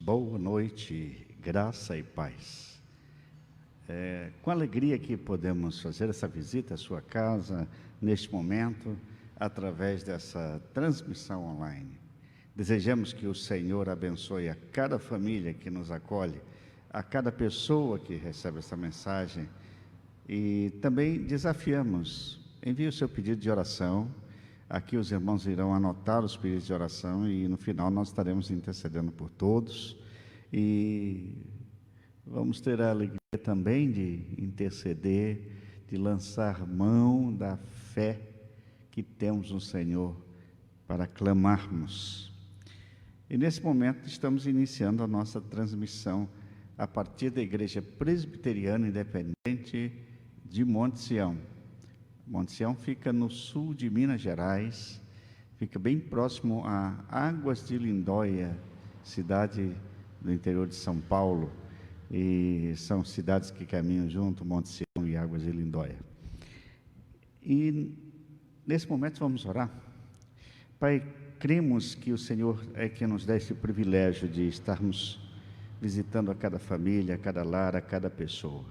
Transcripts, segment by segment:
boa noite, graça e paz. Com alegria que podemos fazer essa visita à sua casa, neste momento, através dessa transmissão online. Desejamos que o Senhor abençoe a cada família que nos acolhe, a cada pessoa que recebe essa mensagem, e também desafiamos, envie o seu pedido de oração. Aqui os irmãos irão anotar os pedidos de oração e no final nós estaremos intercedendo por todos. E vamos ter a alegria também de interceder, de lançar mão da fé que temos no Senhor para clamarmos. E nesse momento estamos iniciando a nossa transmissão a partir da Igreja Presbiteriana Independente de Monte Sião. Monte Sião fica no sul de Minas Gerais, fica bem próximo a Águas de Lindóia, cidade do interior de São Paulo, e são cidades que caminham junto, Monte Sião e Águas de Lindóia. E nesse momento vamos orar. Pai, cremos que o Senhor é quem nos dá esse privilégio de estarmos visitando a cada família, a cada lar, a cada pessoa.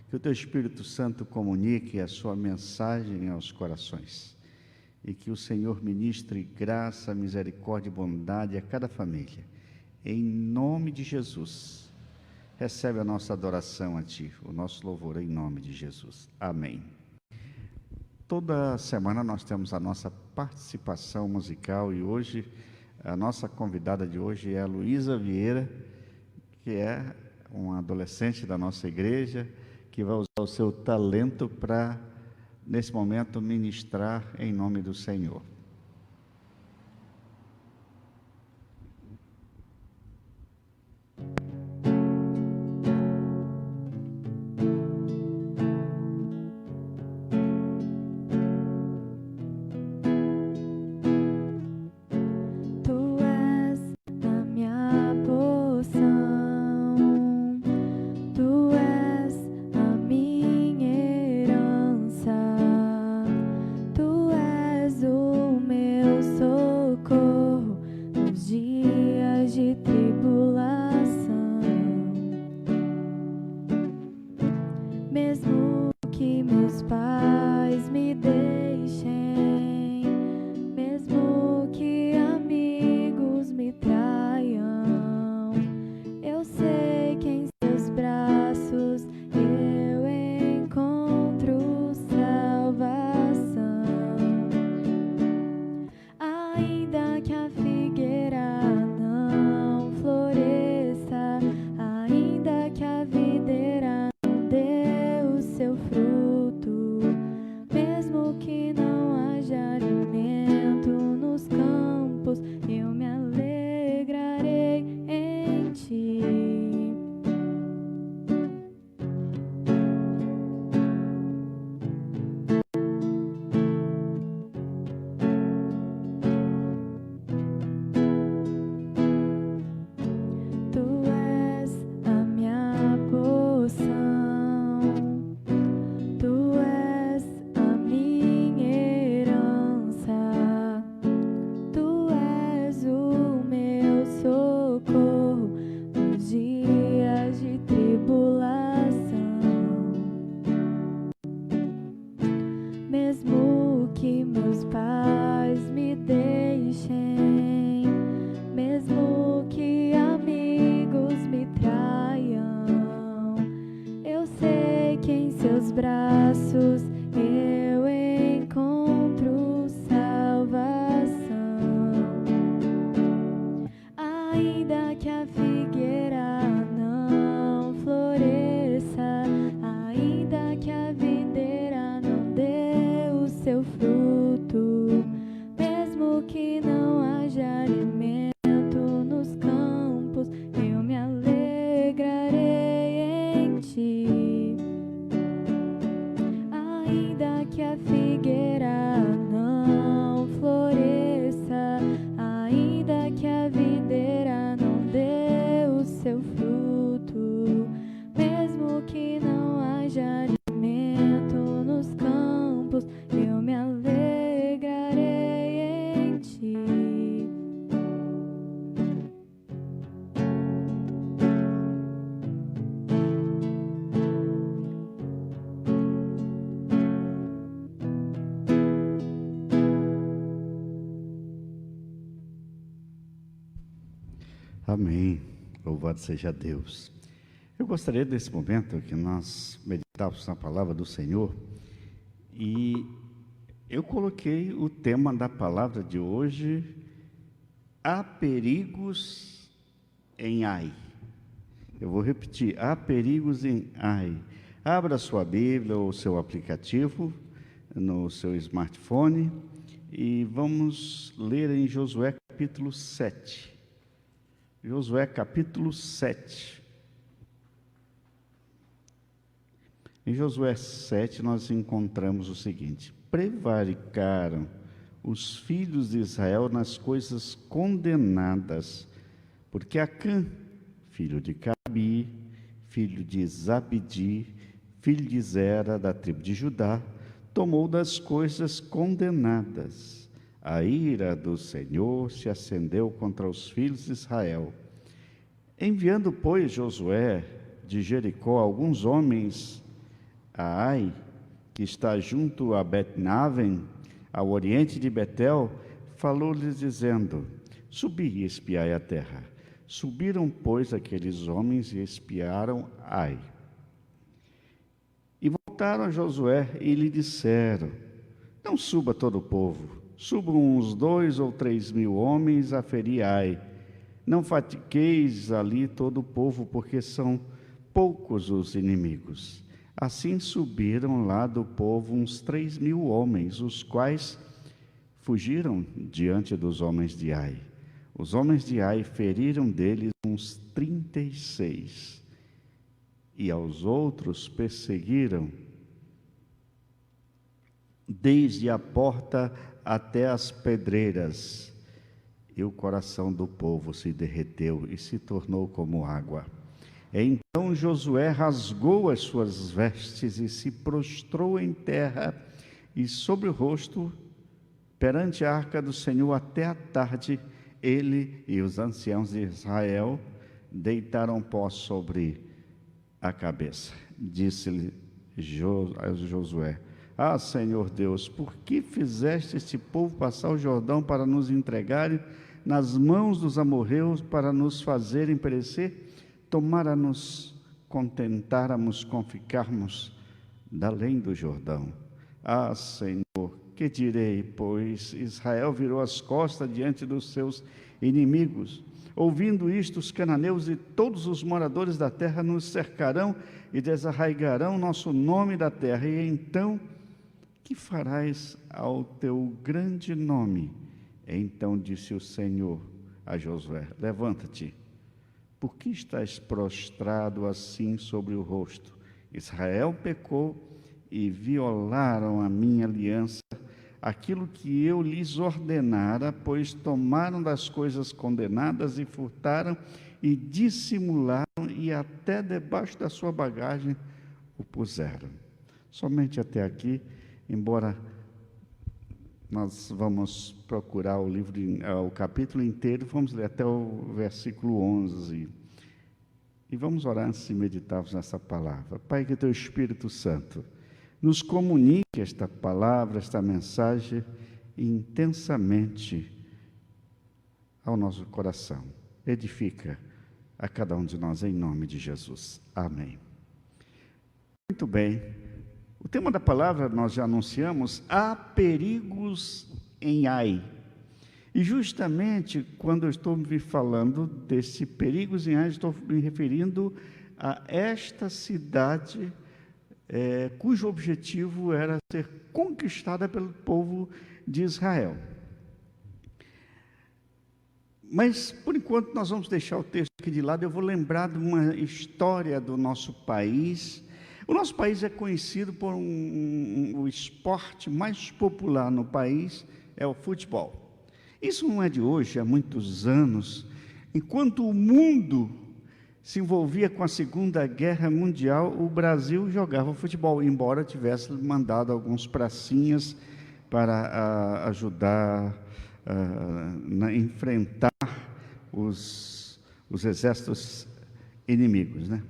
Que o Teu Espírito Santo comunique a sua mensagem aos corações. E que o Senhor ministre graça, misericórdia e bondade a cada família. Em nome de Jesus, recebe a nossa adoração a Ti, o nosso louvor em nome de Jesus. Amém. Toda semana nós temos a nossa participação musical e hoje, a nossa convidada de hoje é a Luísa Vieira, que é uma adolescente da nossa igreja, que vai usar o seu talento para, nesse momento, ministrar em nome do Senhor. Ainda que a videira não dê Amém. Louvado seja Deus. Eu gostaria desse momento que nós meditássemos na palavra do Senhor, e eu coloquei o tema da palavra de hoje: há perigos em Ai. Eu vou repetir: há perigos em Ai. Abra sua Bíblia ou seu aplicativo no seu smartphone e vamos ler em Josué capítulo 7. Josué capítulo 7. Em Josué 7 nós encontramos o seguinte: prevaricaram os filhos de Israel nas coisas condenadas, porque Acã, filho de Carmi, filho de Zabdi, filho de Zera, da tribo de Judá, tomou das coisas condenadas. A ira do Senhor se acendeu contra os filhos de Israel. Enviando, pois, Josué de Jericó alguns homens a Ai, que está junto a Bet-Naven, ao oriente de Betel, falou-lhes dizendo: subi e espiai a terra. Subiram, pois, aqueles homens e espiaram Ai. E voltaram a Josué e lhe disseram: não suba todo o povo, subam uns 2 ou 3 mil homens a ferir Ai. Não fatigueis ali todo o povo, porque são poucos os inimigos. Assim subiram lá do povo uns 3 mil homens, os quais fugiram diante dos homens de Ai. Os homens de Ai feriram deles uns 36, e aos outros perseguiram, desde a porta até as pedreiras. E o coração do povo se derreteu e se tornou como água. Então Josué rasgou as suas vestes e se prostrou em terra e sobre o rosto perante a arca do Senhor até a tarde. Ele e os anciãos de Israel deitaram pó sobre a cabeça. Disse-lhe Josué: ah, Senhor Deus, por que fizeste este povo passar o Jordão para nos entregarem nas mãos dos amorreus, para nos fazerem perecer? Tomara-nos contentáramos com ficarmos da além do Jordão. Ah, Senhor, que direi, pois Israel virou as costas diante dos seus inimigos. Ouvindo isto, os cananeus e todos os moradores da terra nos cercarão e desarraigarão nosso nome da terra. E então, que farás ao teu grande nome? Então disse o Senhor a Josué: levanta-te. Por que estás prostrado assim sobre o rosto? Israel pecou e violaram a minha aliança, aquilo que eu lhes ordenara, pois tomaram das coisas condenadas e furtaram e dissimularam, e até debaixo da sua bagagem o puseram. Somente até aqui, embora nós vamos procurar o livro, o capítulo inteiro, vamos ler até o versículo 11. E vamos orar antes de meditarmos nessa palavra. Pai, que teu Espírito Santo nos comunique esta palavra, esta mensagem intensamente ao nosso coração. Edifica a cada um de nós em nome de Jesus. Amém. Muito bem. O tema da palavra nós já anunciamos: há perigos em Ai. E justamente quando eu estou me falando desse perigos em Ai, estou me referindo a esta cidade cujo objetivo era ser conquistada pelo povo de Israel. Mas, por enquanto, nós vamos deixar o texto aqui de lado. Eu vou lembrar de uma história do nosso país. O nosso país é conhecido por o esporte mais popular no país, é o futebol. Isso não é de hoje, há muitos anos. Enquanto o mundo se envolvia com a Segunda Guerra Mundial, o Brasil jogava futebol, embora tivesse mandado alguns pracinhas para ajudar a enfrentar os exércitos inimigos, né?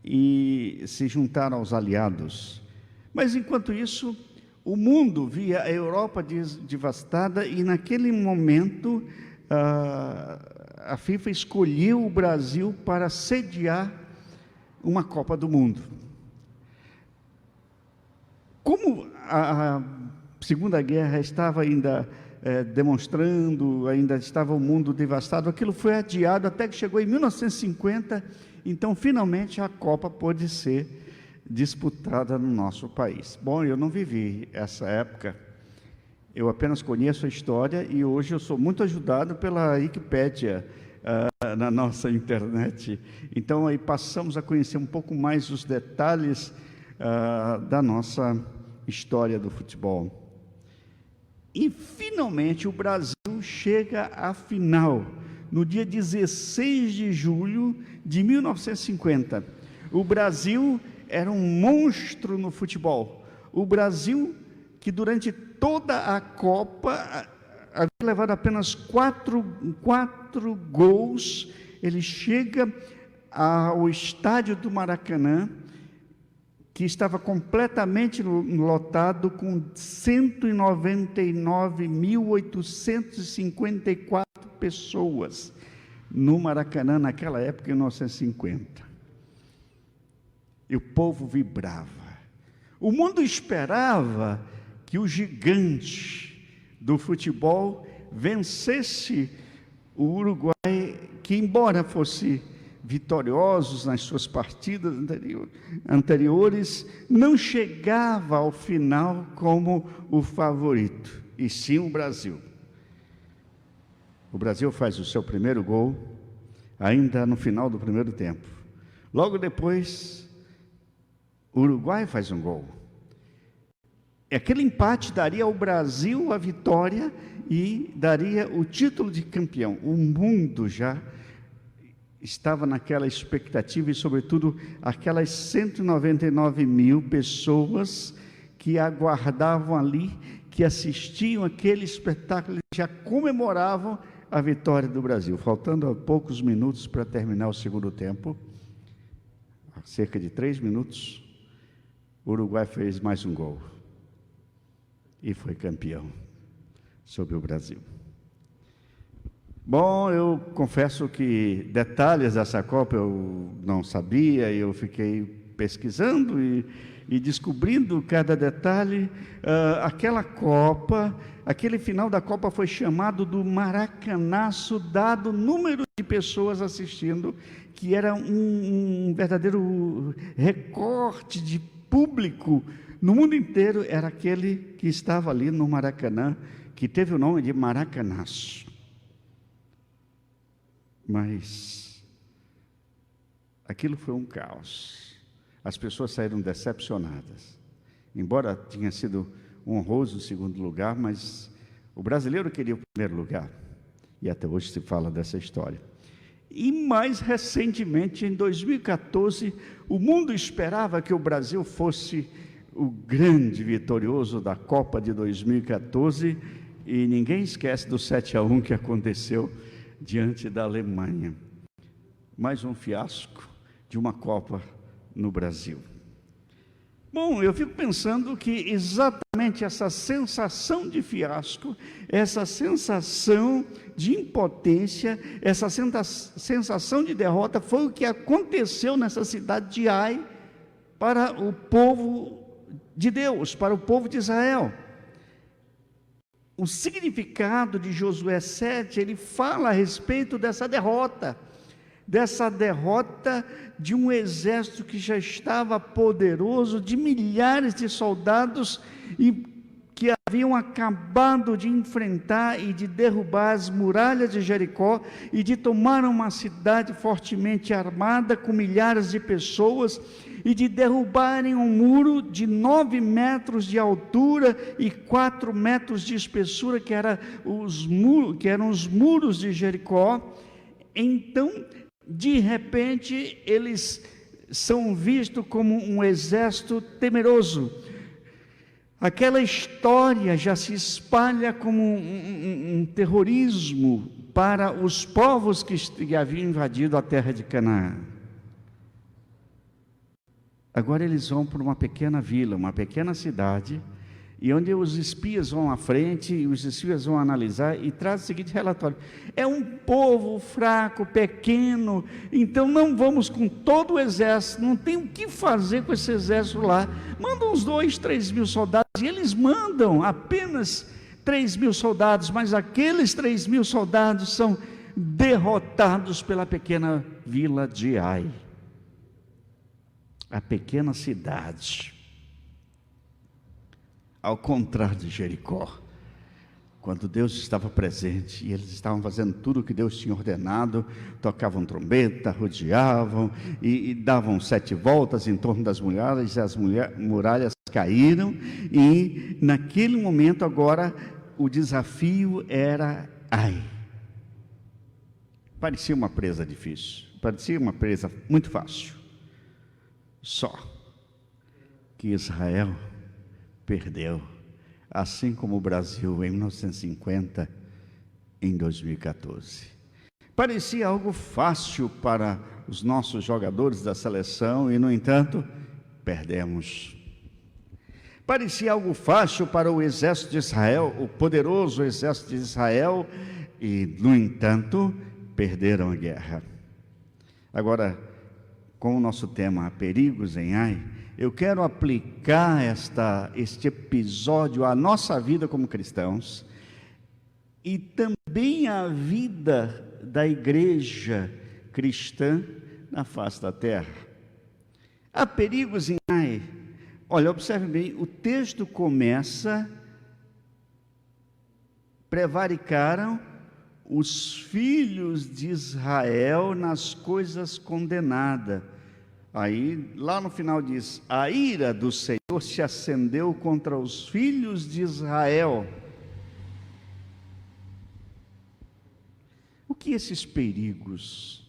E se juntaram aos aliados. Mas, enquanto isso, o mundo via a Europa devastada, e naquele momento a FIFA escolheu o Brasil para sediar uma Copa do Mundo. Como a Segunda Guerra estava ainda demonstrando, ainda estava o mundo devastado, aquilo foi adiado até que chegou em 1950, então finalmente a Copa pôde ser disputada no nosso país. Bom, eu não vivi essa época, eu apenas conheço a história e hoje eu sou muito ajudado pela Wikipédia na nossa internet. Então aí passamos a conhecer um pouco mais os detalhes da nossa história do futebol. E finalmente o Brasil chega à final, no dia 16 de julho de 1950. O Brasil era um monstro no futebol. O Brasil, que durante toda a Copa havia levado apenas quatro gols, ele chega ao estádio do Maracanã, que estava completamente lotado com 199.854 pessoas no Maracanã naquela época, em 1950. E o povo vibrava. O mundo esperava que o gigante do futebol vencesse o Uruguai, que embora fosse vitoriosos nas suas partidas anteriores, não chegava ao final como o favorito, e sim o Brasil. O Brasil faz o seu primeiro gol, ainda no final do primeiro tempo. Logo depois, o Uruguai faz um gol. Aquele empate daria ao Brasil a vitória e daria o título de campeão. O mundo já estava naquela expectativa e, sobretudo, aquelas 199 mil pessoas que aguardavam ali, que assistiam aquele espetáculo, já comemoravam a vitória do Brasil. Faltando poucos minutos para terminar o segundo tempo, cerca de 3 minutos, o Uruguai fez mais um gol e foi campeão sobre o Brasil. Bom, eu confesso que detalhes dessa Copa eu não sabia, eu fiquei pesquisando e descobrindo cada detalhe. Aquela Copa, aquele final da Copa foi chamado do Maracanaço, dado o número de pessoas assistindo, que era um verdadeiro recorte de público no mundo inteiro. Era aquele que estava ali no Maracanã, que teve o nome de Maracanaço. Mas aquilo foi um caos. As pessoas saíram decepcionadas. Embora tenha sido honroso o segundo lugar, mas o brasileiro queria o primeiro lugar. E até hoje se fala dessa história. E mais recentemente, em 2014, o mundo esperava que o Brasil fosse o grande vitorioso da Copa de 2014, e ninguém esquece do 7-1 que aconteceu diante da Alemanha. Mais um fiasco de uma Copa no Brasil. Bom, eu fico pensando que exatamente essa sensação de fiasco, essa sensação de impotência, essa sensação de derrota foi o que aconteceu nessa cidade de Ai para o povo de Deus, para o povo de Israel. O significado de Josué 7, ele fala a respeito dessa derrota de um exército que já estava poderoso, de milhares de soldados e que haviam acabado de enfrentar e de derrubar as muralhas de Jericó e de tomar uma cidade fortemente armada com milhares de pessoas e de derrubarem um muro de 9 metros de altura e 4 metros de espessura, que eram os muros de Jericó. Então, de repente, eles são vistos como um exército temeroso. Aquela história já se espalha como um terrorismo para os povos que haviam invadido a terra de Canaã. Agora eles vão para uma pequena vila, uma pequena cidade, e onde os espias vão à frente, e os espias vão analisar, e traz o seguinte relatório: é um povo fraco, pequeno, então não vamos com todo o exército, não tem o que fazer com esse exército lá, manda uns 2, 3 mil soldados, e eles mandam apenas 3 mil soldados, mas aqueles 3 mil soldados são derrotados pela pequena vila de Ai, a pequena cidade. Ao contrário de Jericó, quando Deus estava presente e eles estavam fazendo tudo o que Deus tinha ordenado, tocavam trombeta, rodeavam e davam 7 voltas em torno das muralhas, e as muralhas caíram, e naquele momento agora o desafio era Ai. Parecia uma presa difícil, parecia uma presa muito fácil, só que Israel perdeu, assim como o Brasil em 1950, em 2014. Parecia algo fácil para os nossos jogadores da seleção e, no entanto, perdemos. Parecia algo fácil para o exército de Israel, o poderoso exército de Israel, e, no entanto, perderam a guerra. Agora, com o nosso tema Perigos em Ai, eu quero aplicar este episódio à nossa vida como cristãos e também à vida da igreja cristã na face da terra. Há perigos em Ai. Olha, observe bem, o texto começa: prevaricaram os filhos de Israel nas coisas condenadas. Aí, lá no final diz: a ira do Senhor se acendeu contra os filhos de Israel. O que esses perigos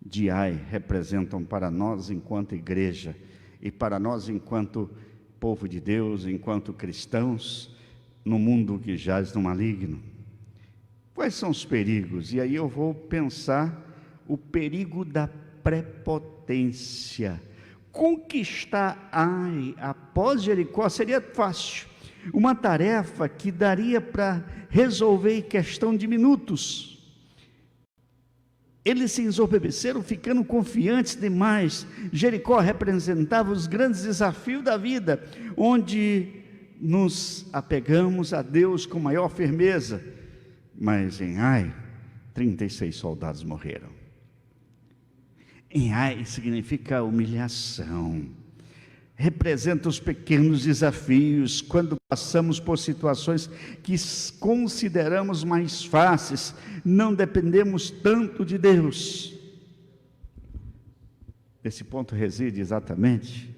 de Ai representam para nós enquanto igreja e para nós enquanto povo de Deus, enquanto cristãos, no mundo que jaz no maligno? Quais são os perigos? E aí eu vou pensar o perigo da prepotência. Conquistar Ai após Jericó seria fácil, uma tarefa que daria para resolver em questão de minutos. Eles se ensoberbeceram, ficando confiantes demais. Jericó representava os grandes desafios da vida, onde nos apegamos a Deus com maior firmeza. Mas em Ai, 36 soldados morreram. Em Ai significa humilhação, representa os pequenos desafios, quando passamos por situações que consideramos mais fáceis, não dependemos tanto de Deus. Esse ponto reside exatamente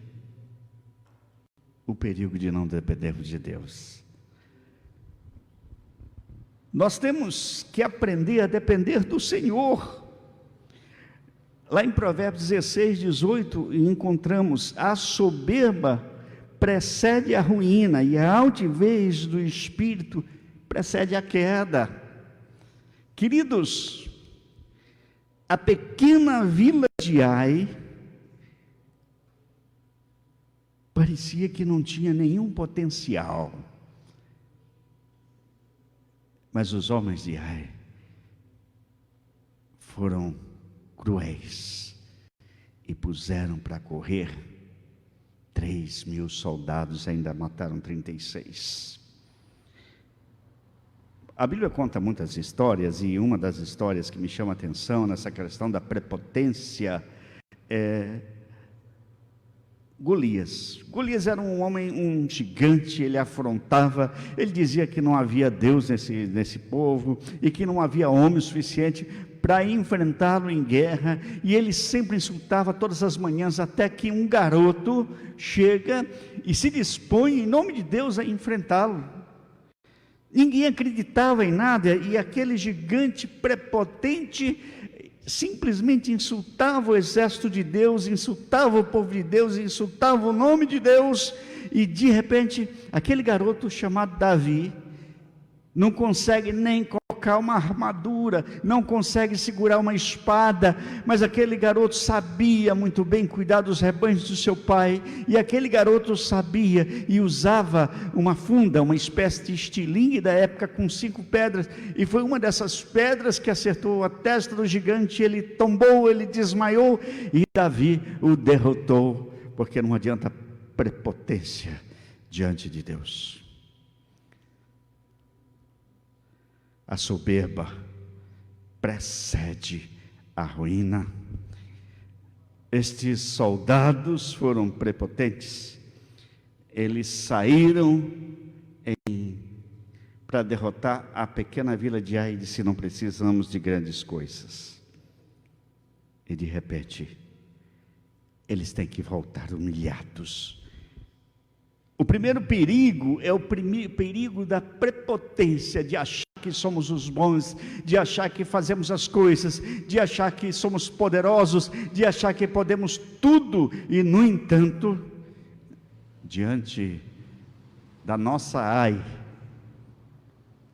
o perigo de não dependermos de Deus. Nós temos que aprender a depender do Senhor. Lá em Provérbios 16, 18, encontramos: a soberba precede a ruína, e a altivez do espírito precede a queda. Queridos, a pequena vila de Ai parecia que não tinha nenhum potencial, mas os homens de Ai foram cruéis e puseram para correr 3 mil soldados, ainda mataram 36. A Bíblia conta muitas histórias, e uma das histórias que me chama a atenção nessa questão da prepotência é Golias. Golias era um homem, um gigante. Ele afrontava, ele dizia que não havia Deus nesse povo, e que não havia homem suficiente para enfrentá-lo em guerra, e ele sempre insultava todas as manhãs, até que um garoto chega e se dispõe em nome de Deus a enfrentá-lo. Ninguém acreditava em nada, e aquele gigante prepotente simplesmente insultava o exército de Deus, insultava o povo de Deus, insultava o nome de Deus, e de repente aquele garoto chamado Davi não consegue nem colocar uma armadura, não consegue segurar uma espada, mas aquele garoto sabia muito bem cuidar dos rebanhos do seu pai, e aquele garoto sabia e usava uma funda, uma espécie de estilingue da época com 5 pedras, e foi uma dessas pedras que acertou a testa do gigante, ele tombou, ele desmaiou, e Davi o derrotou, porque não adianta prepotência diante de Deus. A soberba precede a ruína. Estes soldados foram prepotentes. Eles saíram para derrotar a pequena vila de Ai e disse: não precisamos de grandes coisas. E de repente, eles têm que voltar humilhados. O primeiro perigo é o perigo da prepotência, de achar que somos os bons, de achar que fazemos as coisas, de achar que somos poderosos, de achar que podemos tudo, e no entanto, diante da nossa Ai,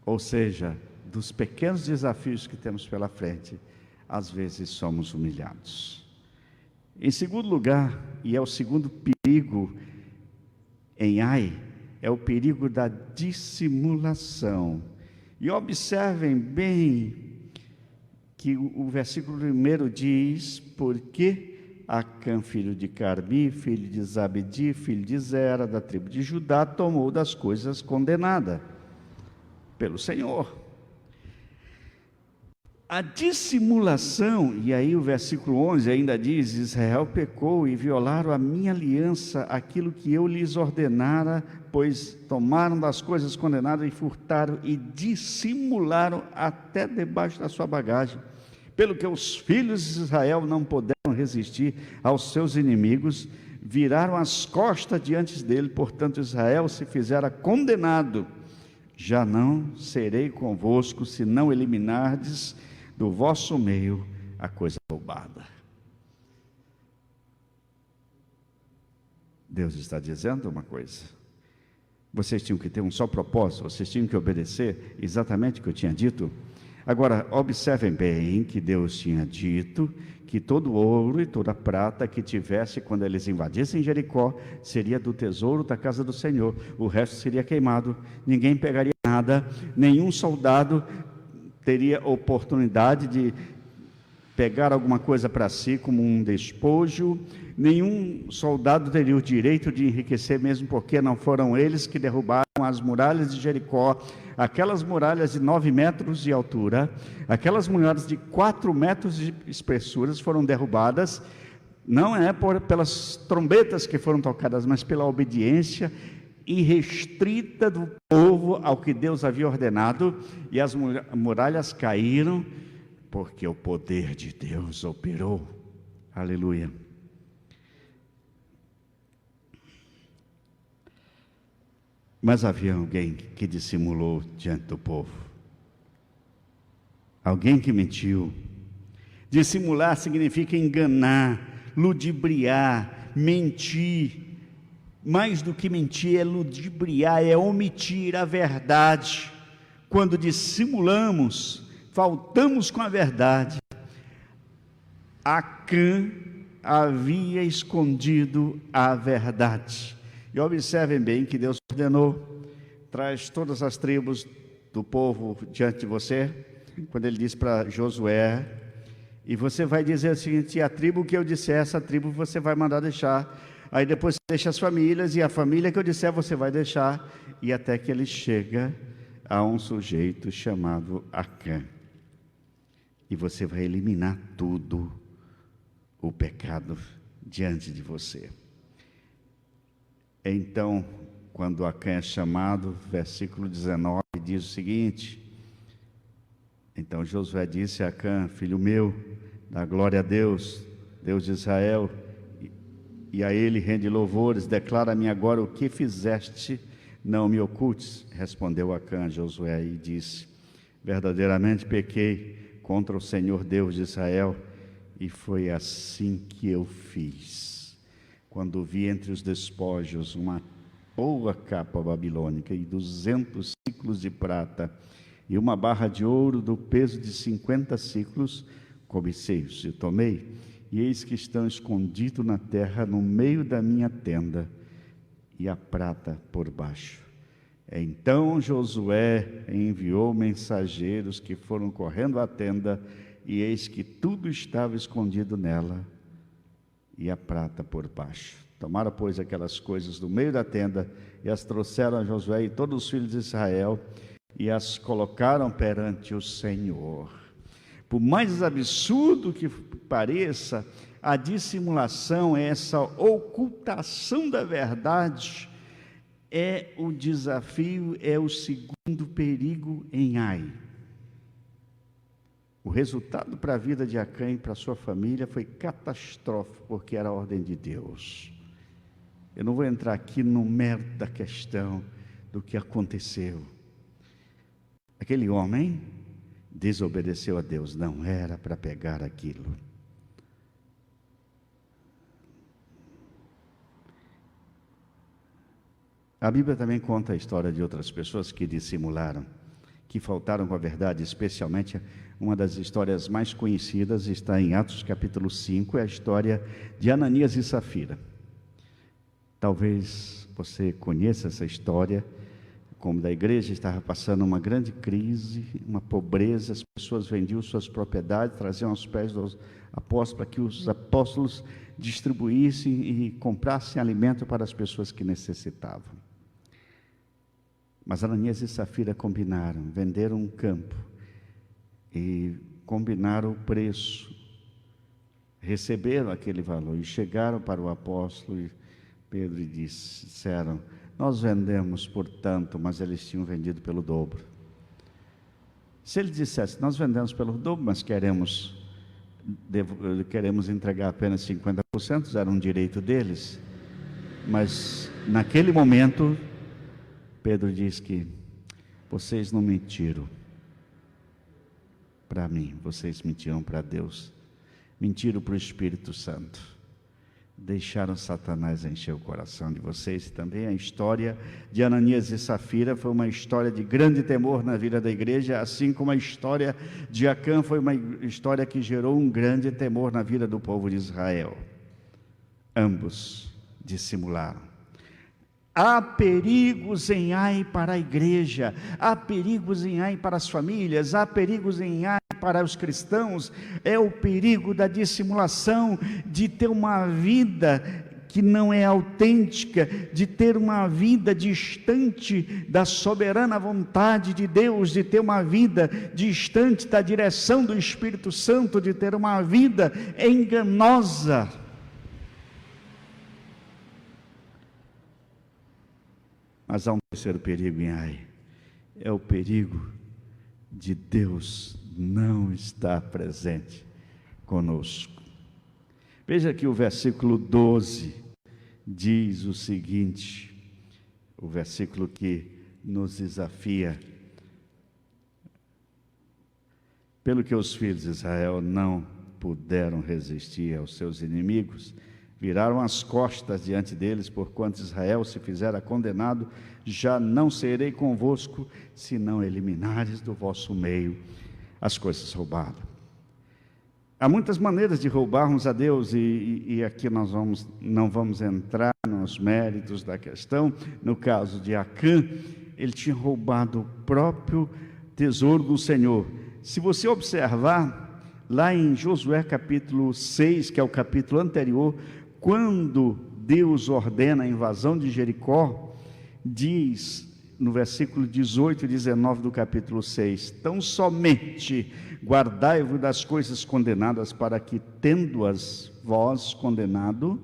ou seja, dos pequenos desafios que temos pela frente, às vezes somos humilhados. Em segundo lugar, e é o segundo perigo em Ai, é o perigo da dissimulação. E observem bem que o versículo 1 diz: porque Acã, filho de Carmi, filho de Zabedi, filho de Zera, da tribo de Judá, tomou das coisas condenadas pelo Senhor. A dissimulação, e aí o versículo 11 ainda diz: Israel pecou e violaram a minha aliança, aquilo que eu lhes ordenara, pois tomaram das coisas condenadas e furtaram e dissimularam até debaixo da sua bagagem. Pelo que os filhos de Israel não puderam resistir aos seus inimigos, viraram as costas diante dele, portanto Israel se fizera condenado. Já não serei convosco, se não eliminardes do vosso meio a coisa roubada. Deus está dizendo uma coisa: vocês tinham que ter um só propósito, vocês tinham que obedecer exatamente o que eu tinha dito. Agora, observem bem que Deus tinha dito que todo ouro e toda prata que tivesse quando eles invadissem Jericó seria do tesouro da casa do Senhor, o resto seria queimado, ninguém pegaria nada, nenhum soldado teria oportunidade de pegar alguma coisa para si como um despojo, nenhum soldado teria o direito de enriquecer, mesmo porque não foram eles que derrubaram as muralhas de Jericó, aquelas muralhas de 9 metros de altura, aquelas muralhas de 4 metros de espessura foram derrubadas, não é pelas trombetas que foram tocadas, mas pela obediência irrestrita do povo ao que Deus havia ordenado, e as muralhas caíram, porque o poder de Deus operou. Aleluia. Mas havia alguém que dissimulou diante do povo, alguém que mentiu. Dissimular significa enganar, ludibriar, mentir. Mais do que mentir, é ludibriar, é omitir a verdade. Quando dissimulamos, faltamos com a verdade. Acã havia escondido a verdade. E observem bem que Deus ordenou: traz todas as tribos do povo diante de você, quando ele disse para Josué, e você vai dizer o seguinte: a tribo que eu disser, essa tribo você vai mandar deixar. Aí depois você deixa as famílias, e a família que eu disser você vai deixar, e até que ele chega a um sujeito chamado Acã. E você vai eliminar tudo o pecado diante de você. Então, quando Acã é chamado, versículo 19 diz o seguinte: então Josué disse a Acã: filho meu, dá glória a Deus, Deus de Israel, e a ele rende louvores, declara-me agora o que fizeste, não me ocultes. Respondeu Acã a Josué e disse: verdadeiramente pequei contra o Senhor Deus de Israel, e foi assim que eu fiz. Quando vi entre os despojos uma boa capa babilônica e 200 siclos de prata, e uma barra de ouro do peso de 50 siclos, cobicei-os e tomei, e eis que estão escondidos na terra, no meio da minha tenda, e a prata por baixo. Então Josué enviou mensageiros que foram correndo à tenda, e eis que tudo estava escondido nela, e a prata por baixo. Tomaram, pois, aquelas coisas do meio da tenda, e as trouxeram a Josué e todos os filhos de Israel, e as colocaram perante o Senhor. Por mais absurdo que pareça, a dissimulação, essa ocultação da verdade, é o desafio, é o segundo perigo em Ai. O resultado para a vida de Acã e para a sua família foi catastrófico, porque era a ordem de Deus. Eu não vou entrar aqui no mérito da questão do que aconteceu. Aquele homem desobedeceu a Deus, não era para pegar aquilo. A Bíblia também conta a história de outras pessoas que dissimularam, que faltaram com a verdade, especialmente uma das histórias mais conhecidas está em Atos capítulo 5, é a história de Ananias e Safira. Talvez você conheça essa história, como da igreja estava passando uma grande crise, uma pobreza, as pessoas vendiam suas propriedades, traziam aos pés dos apóstolos para que os apóstolos distribuíssem e comprassem alimento para as pessoas que necessitavam. Mas Ananias e Safira combinaram, venderam um campo e combinaram o preço, receberam aquele valor e chegaram para o apóstolo e Pedro e disseram: nós vendemos por tanto, mas eles tinham vendido pelo dobro. Se ele dissesse: nós vendemos pelo dobro, mas queremos entregar apenas 50%, era um direito deles. Mas naquele momento Pedro diz que vocês não mentiram para mim, vocês mentiram para Deus, mentiram para o Espírito Santo, deixaram Satanás encher o coração de vocês. E também a história de Ananias e Safira foi uma história de grande temor na vida da igreja, assim como a história de Acã foi uma história que gerou um grande temor na vida do povo de Israel. Ambos dissimularam. Há perigos em Ai para a igreja, há perigos em Ai para as famílias, há perigos em Ai para os cristãos. É o perigo da dissimulação, de ter uma vida que não é autêntica, de ter uma vida distante da soberana vontade de Deus, de ter uma vida distante da direção do Espírito Santo, de ter uma vida enganosa. Mas há um terceiro perigo em Ai, é o perigo de Deus não estar presente conosco. Veja que o versículo 12 diz o seguinte, o versículo que nos desafia: pelo que os filhos de Israel não puderam resistir aos seus inimigos, viraram as costas diante deles, porquanto Israel se fizera condenado, já não serei convosco, se não eliminares do vosso meio as coisas roubadas. Há muitas maneiras de roubarmos a Deus, e aqui nós não vamos entrar nos méritos da questão. No caso de Acã, ele tinha roubado o próprio tesouro do Senhor. Se você observar, lá em Josué capítulo 6, que é o capítulo anterior, quando Deus ordena a invasão de Jericó, diz no versículo 18 e 19 do capítulo 6, tão somente guardai-vos das coisas condenadas, para que, tendo-as vós condenado,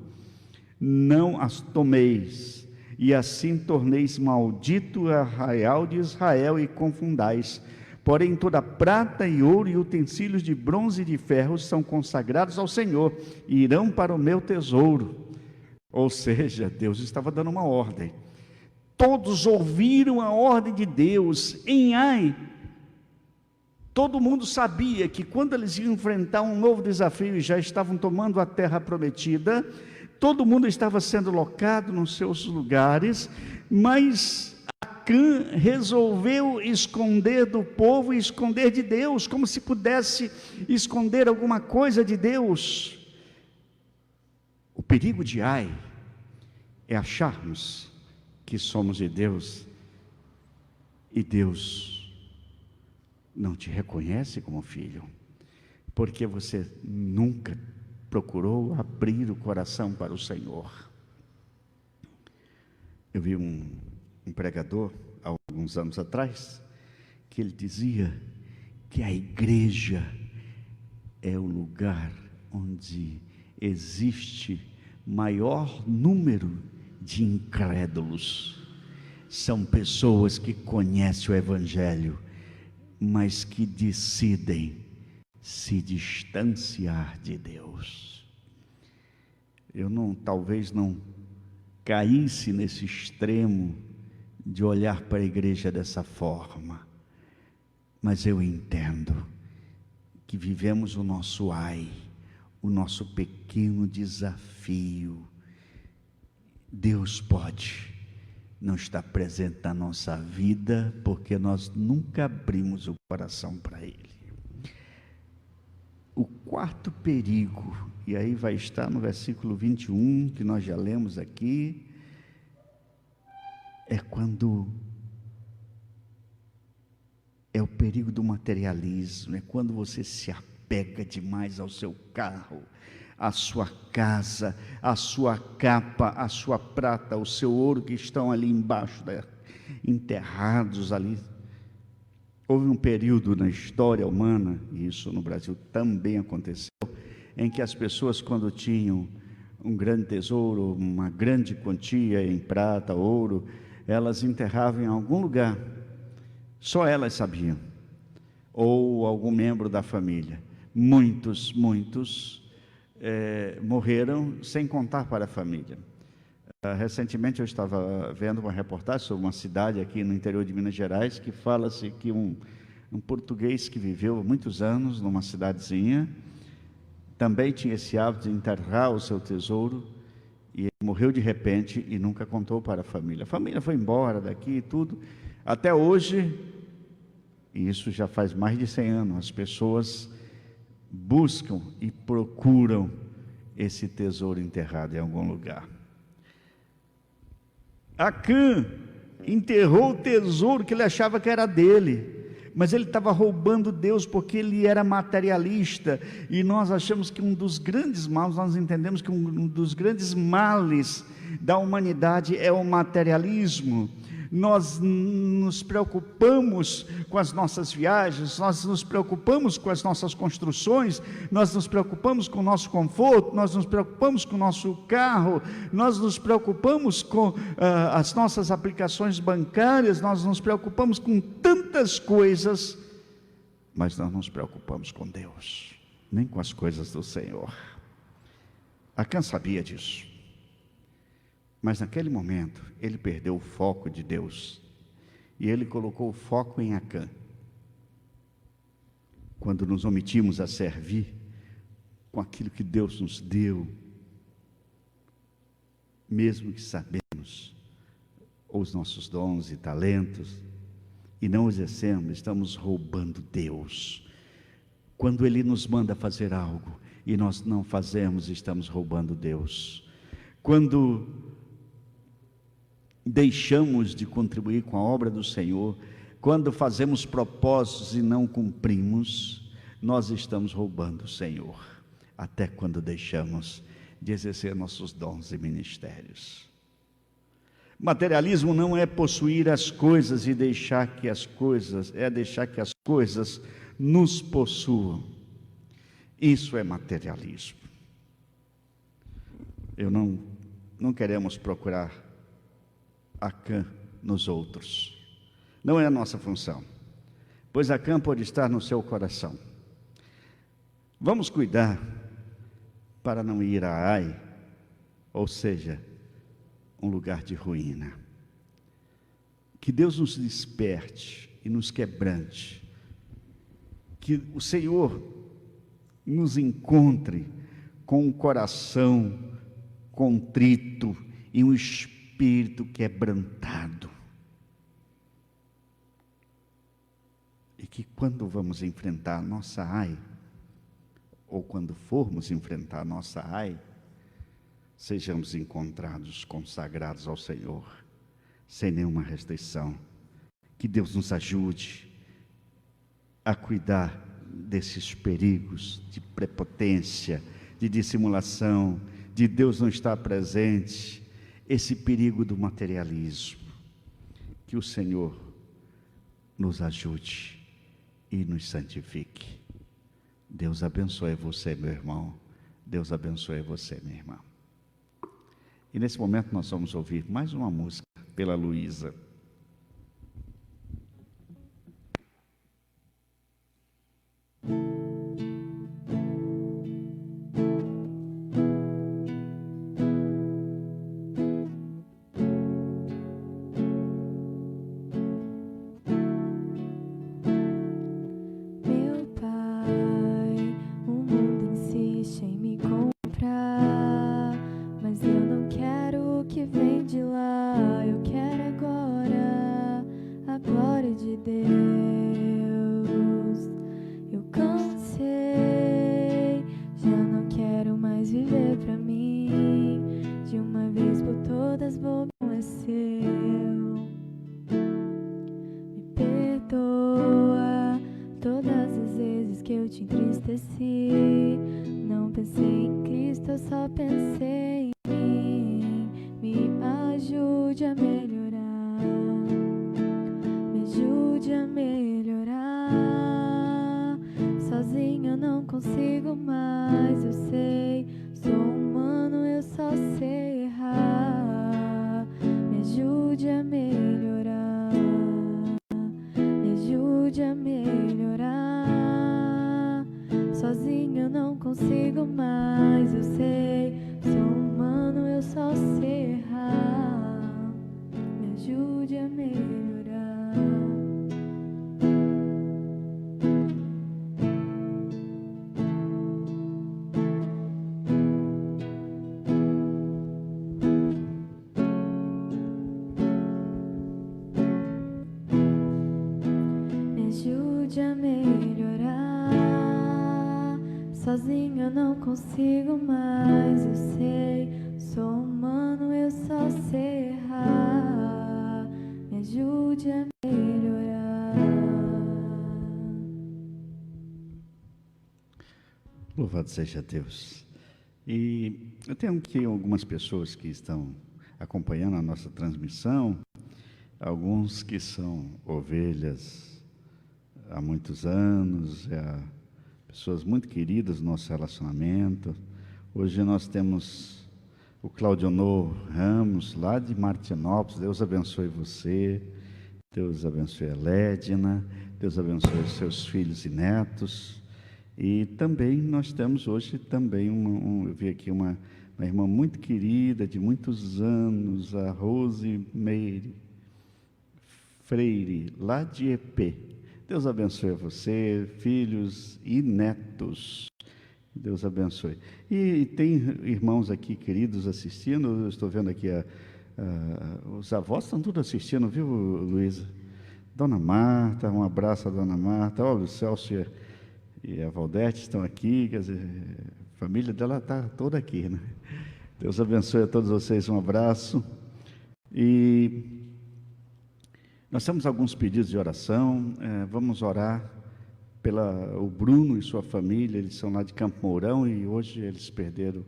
não as tomeis, e assim torneis maldito o arraial de Israel e confundais. Porém, toda prata e ouro e utensílios de bronze e de ferro são consagrados ao Senhor e irão para o meu tesouro. Ou seja, Deus estava dando uma ordem. Todos ouviram a ordem de Deus. Em Ai, todo mundo sabia que quando eles iam enfrentar um novo desafio e já estavam tomando a terra prometida, todo mundo estava sendo locado nos seus lugares, mas Acã resolveu esconder do povo e esconder de Deus, como se pudesse esconder alguma coisa de Deus. O perigo de Ai é acharmos que somos de Deus e Deus não te reconhece como filho, porque você nunca procurou abrir o coração para o Senhor. Eu vi um pregador, há alguns anos atrás, que ele dizia que a igreja é o lugar onde existe maior número de incrédulos. São pessoas que conhecem o Evangelho, mas que decidem se distanciar de Deus. Eu talvez não caísse nesse extremo de olhar para a igreja dessa forma, mas eu entendo que vivemos o nosso o nosso pequeno desafio. Deus pode não estar presente na nossa vida, porque nós nunca abrimos o coração para Ele. O quarto perigo, e aí vai estar no versículo 21, que nós já lemos aqui, é o perigo do materialismo, é quando você se apega demais ao seu carro, à sua casa, à sua capa, à sua prata, ao seu ouro, que estão ali embaixo, enterrados ali. Houve um período na história humana, e isso no Brasil também aconteceu, em que as pessoas, quando tinham um grande tesouro, uma grande quantia em prata, ouro, elas enterravam em algum lugar, só elas sabiam, ou algum membro da família. Muitos morreram sem contar para a família. Recentemente eu estava vendo uma reportagem sobre uma cidade aqui no interior de Minas Gerais, que fala-se que um português que viveu há muitos anos numa cidadezinha, também tinha esse hábito de enterrar o seu tesouro, e ele morreu de repente e nunca contou para a família. A família foi embora daqui e tudo. Até hoje, e isso já faz mais de 100 anos, as pessoas buscam e procuram esse tesouro enterrado em algum lugar. Acã enterrou o tesouro que ele achava que era dele, mas ele estava roubando Deus, porque ele era materialista. E nós achamos que um dos grandes males, nós entendemos que um dos grandes males da humanidade é o materialismo. Nós nos preocupamos com as nossas viagens, nós nos preocupamos com as nossas construções, nós nos preocupamos com o nosso conforto, nós nos preocupamos com o nosso carro, nós nos preocupamos com as nossas aplicações bancárias, nós nos preocupamos com tantas coisas, mas não nos preocupamos com Deus, nem com as coisas do Senhor. Acã sabia disso. Mas naquele momento, ele perdeu o foco de Deus, e ele colocou o foco em Acã. Quando nos omitimos a servir com aquilo que Deus nos deu, mesmo que sabemos os nossos dons e talentos, e não exercemos, estamos roubando Deus. Quando Ele nos manda fazer algo, e nós não fazemos, estamos roubando Deus. Quando deixamos de contribuir com a obra do Senhor, quando fazemos propósitos e não cumprimos, nós estamos roubando o Senhor, até quando deixamos de exercer nossos dons e ministérios. Materialismo não é possuir as coisas e deixar que as coisas nos possuam. Isso é materialismo. Não queremos procurar Acã nos outros, não é a nossa função, pois Acã pode estar no seu coração. Vamos cuidar para não ir a Ai, ou seja, um lugar de ruína. Que Deus nos desperte e nos quebrante, que o Senhor nos encontre com um coração contrito e um espírito quebrantado. E que quando vamos enfrentar a nossa ai, ou quando formos enfrentar a nossa ai, sejamos encontrados consagrados ao Senhor, sem nenhuma restrição. Que Deus nos ajude a cuidar desses perigos de prepotência, de dissimulação, de Deus não estar presente, esse perigo do materialismo. Que o Senhor nos ajude e nos santifique. Deus abençoe você, meu irmão. Deus abençoe você, minha irmã. E nesse momento nós vamos ouvir mais uma música pela Luísa. Sozinho eu não consigo mais, eu sei, sou humano, eu só sei errar. Me ajude a melhorar. Louvado seja Deus. E eu tenho aqui algumas pessoas que estão acompanhando a nossa transmissão, alguns que são ovelhas há muitos anos, pessoas muito queridas no nosso relacionamento. Hoje nós temos o Claudionor Ramos, lá de Martinópolis. Deus abençoe você, Deus abençoe a Lédina, Deus abençoe os seus filhos e netos. E também nós temos hoje também eu vi aqui uma irmã muito querida, de muitos anos, a Rose Meire Freire, lá de EP. Deus abençoe você, filhos e netos. Deus abençoe. E tem irmãos aqui queridos assistindo. Eu estou vendo aqui, os avós estão tudo assistindo, viu, Luísa? Dona Marta, um abraço à Dona Marta. Olha, o Celso e a Valdete estão aqui, quer dizer, a família dela está toda aqui, né? Deus abençoe a todos vocês, um abraço. E nós temos alguns pedidos de oração, vamos orar o Bruno e sua família. Eles são lá de Campo Mourão e hoje eles perderam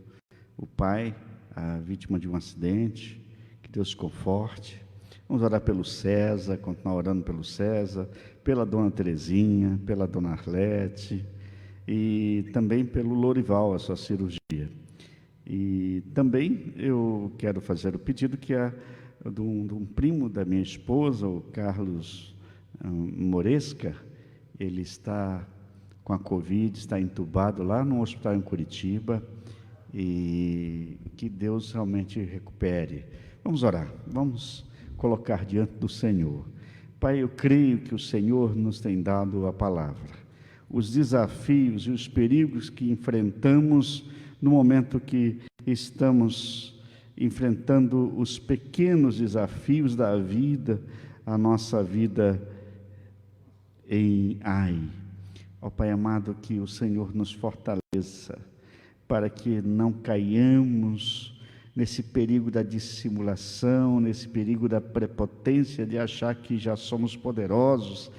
o pai, a vítima de um acidente. Que Deus conforte. Vamos orar pelo César, continuar orando pelo César, pela dona Terezinha, pela dona Arlete e também pelo Lorival, a sua cirurgia. E também eu quero fazer o pedido que de um primo da minha esposa, o Carlos Moresca. Ele está com a Covid, está entubado lá no hospital em Curitiba, e que Deus realmente recupere. Vamos orar, vamos colocar diante do Senhor. Pai, eu creio que o Senhor nos tem dado a palavra, os desafios e os perigos que enfrentamos no momento que estamos enfrentando os pequenos desafios da vida, a nossa vida em Ai. Ó Pai amado, que o Senhor nos fortaleça, para que não caiamos nesse perigo da dissimulação, nesse perigo da prepotência de achar que já somos poderosos,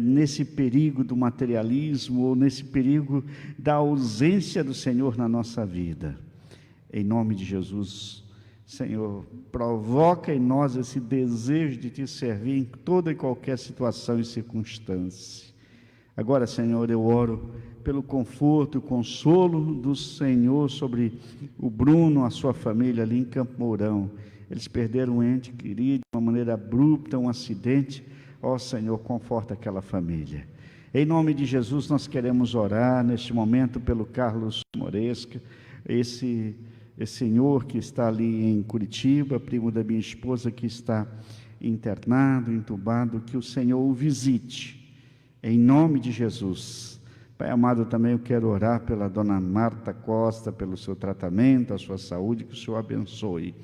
nesse perigo do materialismo, ou nesse perigo da ausência do Senhor na nossa vida. Em nome de Jesus, Senhor, provoca em nós esse desejo de Te servir em toda e qualquer situação e circunstância. Agora, Senhor, eu oro pelo conforto e consolo do Senhor sobre o Bruno, a sua família ali em Campo Mourão. Eles perderam um ente querido de uma maneira abrupta, um acidente. Ó Senhor, conforta aquela família. Em nome de Jesus, nós queremos orar neste momento pelo Carlos Moresca, esse senhor que está ali em Curitiba, primo da minha esposa, que está internado, entubado, que o Senhor o visite. Em nome de Jesus. Pai amado, também eu quero orar pela dona Marta Costa, pelo seu tratamento, a sua saúde, que o Senhor abençoe.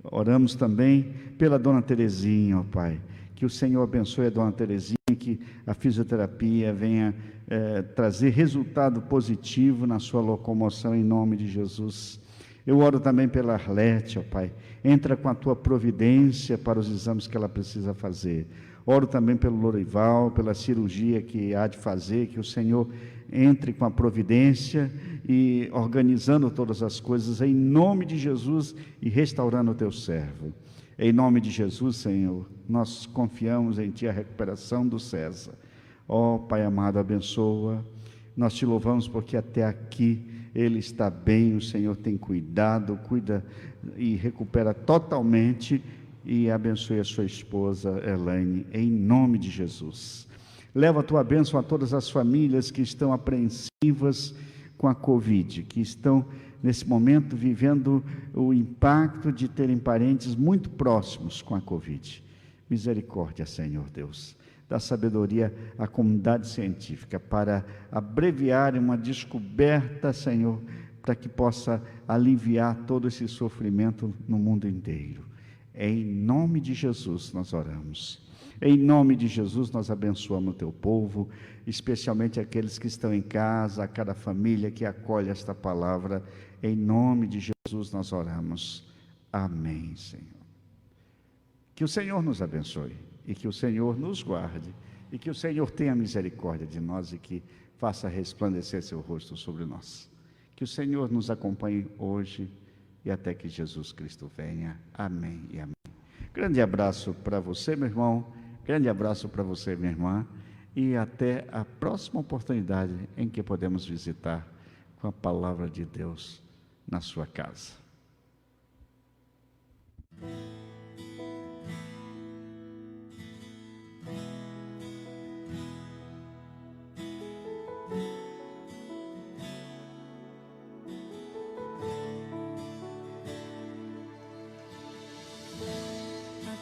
Oramos também pela dona Terezinha, ó Pai, que o Senhor abençoe a dona Terezinha, que a fisioterapia venha trazer resultado positivo na sua locomoção, em nome de Jesus. Eu oro também pela Arlete, ó Pai, entra com a Tua providência para os exames que ela precisa fazer. Oro também pelo Lorival, pela cirurgia que há de fazer, que o Senhor entre com a providência e organizando todas as coisas em nome de Jesus e restaurando o Teu servo. Em nome de Jesus, Senhor, nós confiamos em Ti a recuperação do César. Ó Pai amado, abençoa. Nós Te louvamos porque até aqui ele está bem, o Senhor tem cuidado, cuida e recupera totalmente. E abençoe a sua esposa Elaine, em nome de Jesus. Leva a Tua bênção a todas as famílias que estão apreensivas com a Covid, que estão nesse momento vivendo o impacto de terem parentes muito próximos com a Covid. Misericórdia, Senhor Deus. Dá sabedoria à comunidade científica para abreviar uma descoberta, Senhor, para que possa aliviar todo esse sofrimento no mundo inteiro. Em nome de Jesus nós oramos. Em nome de Jesus nós abençoamos o Teu povo, especialmente aqueles que estão em casa, a cada família que acolhe esta palavra. Em nome de Jesus nós oramos. Amém, Senhor. Que o Senhor nos abençoe e que o Senhor nos guarde e que o Senhor tenha misericórdia de nós e que faça resplandecer Seu rosto sobre nós. Que o Senhor nos acompanhe hoje e até que Jesus Cristo venha. Amém e amém. Grande abraço para você, meu irmão. Grande abraço para você, minha irmã. E até a próxima oportunidade em que podemos visitar com a palavra de Deus na sua casa.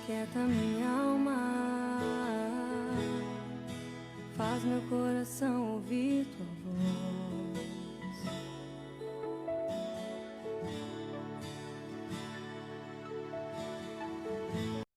Aquieta minha alma, faz meu coração ouvir Tua